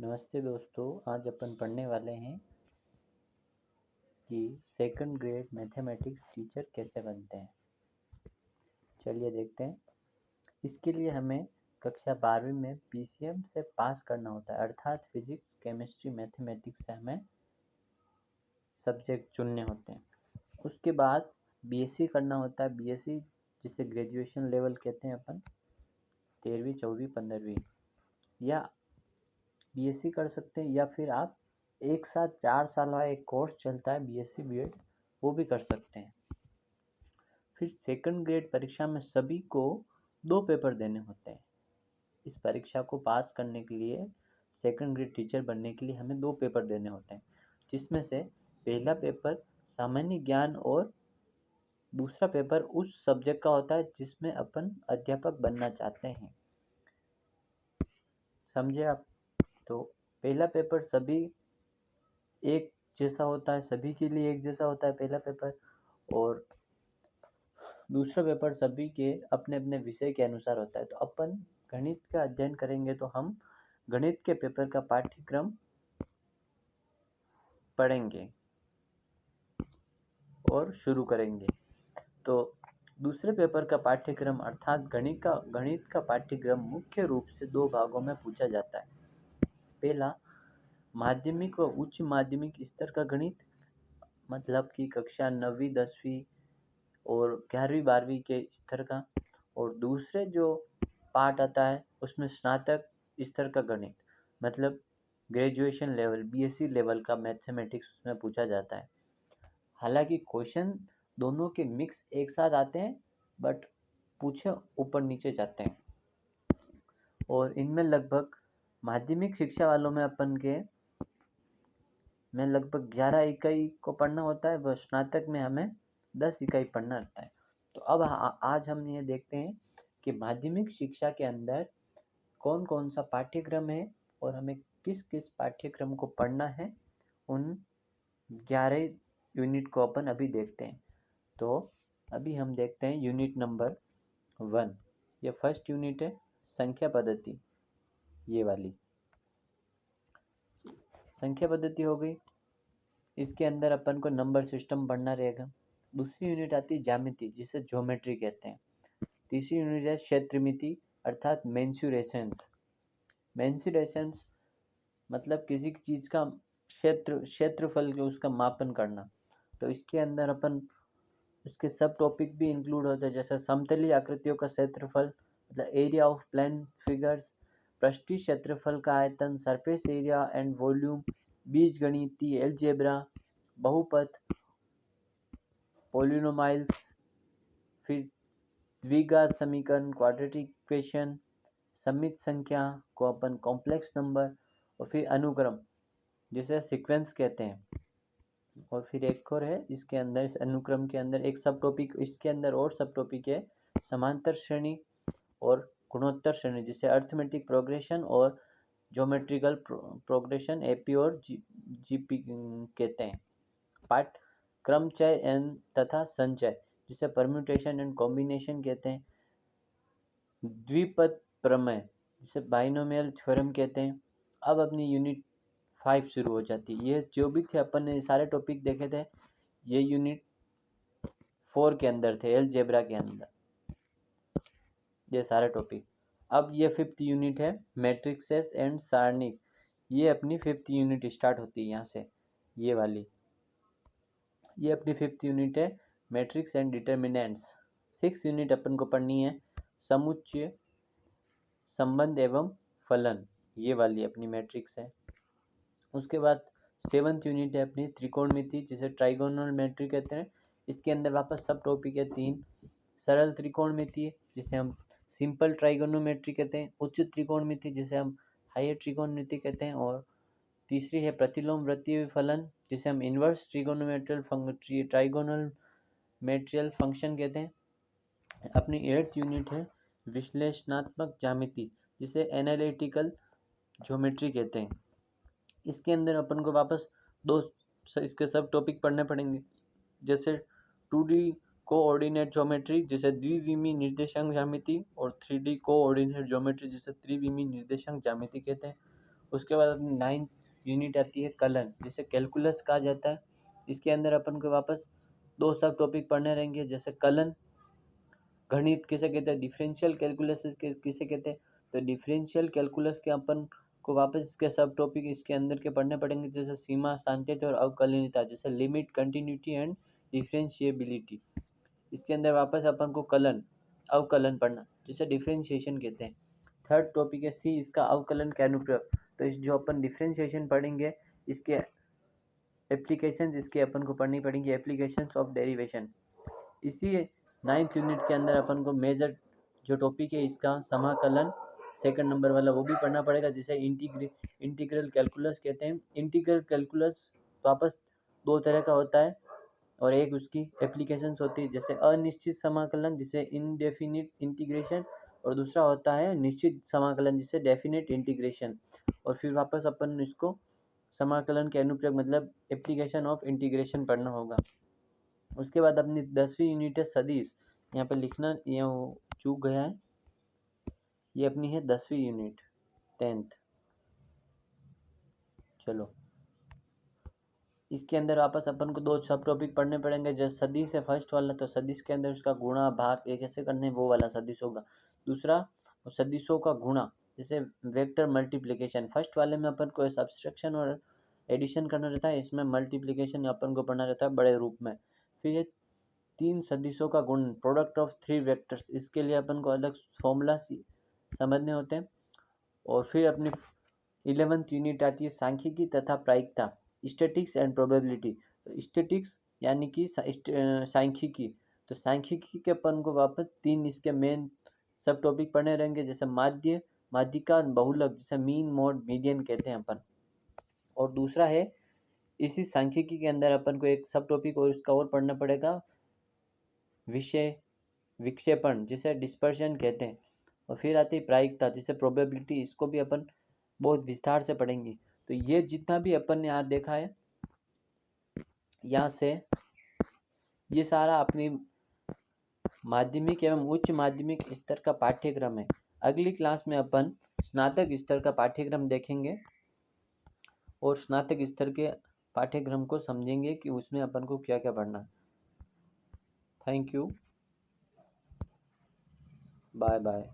नमस्ते दोस्तों, आज अपन पढ़ने वाले हैं कि सेकंड ग्रेड मैथमेटिक्स टीचर कैसे बनते हैं। चलिए देखते हैं। इसके लिए हमें कक्षा 12वीं में पीसीएम से पास करना होता है, अर्थात फिजिक्स, केमिस्ट्री, मैथमेटिक्स से हमें सब्जेक्ट चुनने होते हैं। उसके बाद बीएससी करना होता है। बीएससी जिसे ग्रेजुएशन लेवल कहते हैं अपन, 13वीं 14वीं 15वीं, या बीएससी कर सकते हैं, या फिर आप एक साथ 4 साल का एक कोर्स चलता है बीएससी बीएड, वो भी कर सकते हैं। फिर सेकंड ग्रेड परीक्षा में सभी को 2 पेपर देने होते हैं। इस परीक्षा को पास करने के लिए, सेकंड ग्रेड टीचर बनने के लिए हमें 2 पेपर देने होते हैं, जिसमें से पहला पेपर सामान्य ज्ञान और दूसरा पेपर उस सब्जेक्ट का होता है जिसमें अपन अध्यापक बनना चाहते हैं। समझे आप? तो पहला पेपर सभी एक जैसा होता है, सभी के लिए एक जैसा होता है पहला पेपर, और दूसरा पेपर सभी के अपने अपने विषय के अनुसार होता है। तो अपन गणित का अध्ययन करेंगे तो हम गणित के पेपर का पाठ्यक्रम पढ़ेंगे और शुरू करेंगे। तो दूसरे पेपर का पाठ्यक्रम अर्थात गणित का पाठ्यक्रम मुख्य रूप से 2 भागों में पूछा जाता है। पहला, माध्यमिक व उच्च माध्यमिक स्तर का गणित, मतलब कि कक्षा 9वीं 10वीं और 11वीं 12वीं के स्तर का, और दूसरे जो पार्ट आता है उसमें स्नातक स्तर का गणित, मतलब ग्रेजुएशन लेवल बीएससी लेवल का मैथमेटिक्स उसमें पूछा जाता है। हालांकि क्वेश्चन दोनों के मिक्स एक साथ आते हैं, बट पूछे ऊपर नीचे जाते हैं। और इनमें लगभग माध्यमिक शिक्षा वालों में अपन के में लगभग 11 इकाई को पढ़ना होता है, व स्नातक में हमें 10 इकाई पढ़ना रहता है। तो अब आज हम ये देखते हैं कि माध्यमिक शिक्षा के अंदर कौन कौन सा पाठ्यक्रम है और हमें किस किस पाठ्यक्रम को पढ़ना है। उन 11 यूनिट को अपन अभी देखते हैं। तो अभी हम देखते हैं यूनिट नंबर 1। ये फर्स्ट यूनिट है, संख्या पद्धति। ये वाली संख्या पद्धति हो गई। इसके अंदर अपन को नंबर सिस्टम पढ़ना रहेगा। दूसरी यूनिट आती है ज्यामिति, जिसे ज्योमेट्री कहते हैं। तीसरी यूनिट है क्षेत्रमिति अर्थात मेंसुरेशंस मतलब किसी चीज का क्षेत्रफल के उसका मापन करना। तो इसके अंदर अपन उसके सब टॉपिक भी इंक्लूड होते हैं, जैसे समतलीय आकृतियों का क्षेत्रफल मतलब एरिया ऑफ प्लेन फिगर्स, पृष्ठीय क्षेत्रफल का आयतन, सरफेस एरिया एंड वॉल्यूम, बीजगणितीय एलजेब्रा, बहुपद, पोलिनोमाइल्स, फिर द्विघात समीकरण, क्वाड्रेटिक इक्वेशन, समित संख्या को अपन कॉम्प्लेक्स नंबर, और फिर अनुक्रम जिसे सीक्वेंस कहते हैं। और फिर एक और है इसके अंदर, इस अनुक्रम के अंदर एक सब टॉपिक, इसके अंदर और सब टॉपिक है समांतर श्रेणी और गुणोत्तर श्रेणी, जिसे अर्थमेटिक प्रोग्रेशन और ज्योमेट्रिकल प्रोग्रेशन एपी और जीपी कहते हैं। पार्ट क्रमचय एंड तथा संचय, जिसे परम्यूटेशन एंड कॉम्बिनेशन कहते हैं। द्विपद प्रमेय, जिसे बाइनोमियल थ्योरम कहते हैं। अब अपनी यूनिट 5 शुरू हो जाती है। ये जो भी थे अपन ने सारे टॉपिक देखे थे, ये यूनिट 4 के अंदर थे, एलजेब्रा के अंदर ये सारे टॉपिक। अब ये 5th यूनिट है, मैट्रिक्सेस एंड सारणिक। ये अपनी 5th यूनिट स्टार्ट होती है यहाँ से, ये वाली। ये अपनी 5th यूनिट है, matrix and determinants. 6th unit अपन को पढ़नी है, समुच्चय, संबंध एवं फलन। ये वाली अपनी मैट्रिक्स है। उसके बाद 7th यूनिट है अपनी त्रिकोणमिति, जिसे ट्राइगोनोमेट्री कहते हैं। इसके अंदर वापस सब टॉपिक है 3। सरल त्रिकोणमिति, जिसे हम सिंपल ट्राइगोनोमेट्री कहते हैं। उच्च त्रिकोणमिति, जिसे हम हायर त्रिकोणमिति कहते हैं। और तीसरी है प्रतिलोम वृत्तीय फलन, जिसे हम इन्वर्स ट्राइगोनोमेट्रियल फंक्शन कहते हैं। अपनी 8th यूनिट है विश्लेषणात्मक ज्यामिति, जिसे एनालिटिकल ज्योमेट्री कहते हैं। इसके अंदर अपन को वापस इसके सब टॉपिक पढ़ने पड़ेंगे, जैसे 2D कोऑर्डिनेट ज्योमेट्री, जिसे द्विविमीय निर्देशांक ज्यामिति, और 3D कोऑर्डिनेट ज्योमेट्री, जिसे त्रिविमीय निर्देशांक ज्यामिति कहते हैं। उसके बाद अपनी 9th यूनिट आती है कलन, जिसे कैलकुलस कहा जाता है। इसके अंदर अपन को वापस 2 सब टॉपिक पढ़ने रहेंगे, जैसे कलन, गणित किसे कहते हैं, डिफरेंशियल कैलकुलस किसे कहते हैं। तो डिफरेंशियल कैलकुलस के अपन को वापस इसके सब टॉपिक इसके अंदर के पढ़ने पड़ेंगे, जैसे सीमा, सांतत्य और अवकलनीयता, जैसे लिमिट, कंटिन्यूटी एंड डिफरेंशिएबिलिटी। इसके अंदर वापस अपन को कलन, अवकलन पढ़ना, जिसे डिफरेंशिएशन कहते हैं। थर्ड टॉपिक है सी, इसका अवकलन का अनुप्रयोग। तो इस जो अपन डिफरेंशिएशन पढ़ेंगे, इसके एप्लीकेशंस इसके अपन को पढ़नी पड़ेंगी, एप्लीकेशंस ऑफ डेरिवेशन। इसी 9th यूनिट के अंदर अपन को मेजर जो टॉपिक है इसका समाकलन, सेकंड नंबर वाला, वो भी पढ़ना पड़ेगा, जिसे इंटीग्रल कैलकुलस कहते हैं। इंटीग्रल कैलकुलस वापस 2 तरह का होता है और एक उसकी एप्लीकेशंस होती है, जैसे अनिश्चित समाकलन जिसे इनडेफिनिट इंटीग्रेशन, और दूसरा होता है निश्चित समाकलन जिसे डेफिनिट इंटीग्रेशन। और फिर वापस अपन इसको समाकलन के अनुप्रयोग मतलब एप्लीकेशन ऑफ इंटीग्रेशन पढ़ना होगा। उसके बाद अपनी 10वीं यूनिट है सदिश। यहाँ पे लिखना ये चूक गया है, ये अपनी है 10वीं यूनिट 10th। चलो, इसके अंदर वापस अपन को 2 सब टॉपिक पढ़ने पड़ेंगे, जैसे सदिश है फर्स्ट वाला, तो सदिश के अंदर उसका गुणा भाग ये कैसे करने वो वाला सदिश होगा। दूसरा सदिशों का गुणा, जैसे वेक्टर मल्टीप्लिकेशन। फर्स्ट वाले में अपन को सब्सट्रैक्शन और एडिशन करना रहता है, इसमें मल्टीप्लिकेशन अपन को पढ़ना रहता है बड़े रूप में। फिर ये 3 सदिशों का गुण, प्रोडक्ट ऑफ 3 वेक्टर्स, इसके लिए अपन को अलग फॉर्मूला समझने होते हैं। और फिर अपनी 11th यूनिट आती है सांख्यिकी तथा प्रायिकता, स्टैटिक्स एंड प्रोबेबिलिटी। तो स्टैटिक्स यानी कि सांख्यिकी, तो सांख्यिकी के अपन को वापस 3 इसके मेन सब टॉपिक पढ़ने रहेंगे, जैसे माध्य, माध्यिका, बहुलक, जैसे मीन, मोड, मीडियन कहते हैं अपन। और दूसरा है इसी सांख्यिकी के अंदर अपन को एक सब टॉपिक और उसका और पढ़ना पड़ेगा, विषय विक्षेपण, जिसे डिस्पर्शन कहते हैं। और फिर आती है प्रायिकता, जिसे प्रोबेबिलिटी, इसको भी अपन बहुत विस्तार से पढ़ेंगे। तो ये जितना भी अपन ने आज देखा है, यहाँ से ये सारा अपनी माध्यमिक एवं उच्च माध्यमिक स्तर का पाठ्यक्रम है। अगली क्लास में अपन स्नातक स्तर का पाठ्यक्रम देखेंगे और स्नातक स्तर के पाठ्यक्रम को समझेंगे कि उसमें अपन को क्या क्या पढ़ना है। Thank you, bye bye.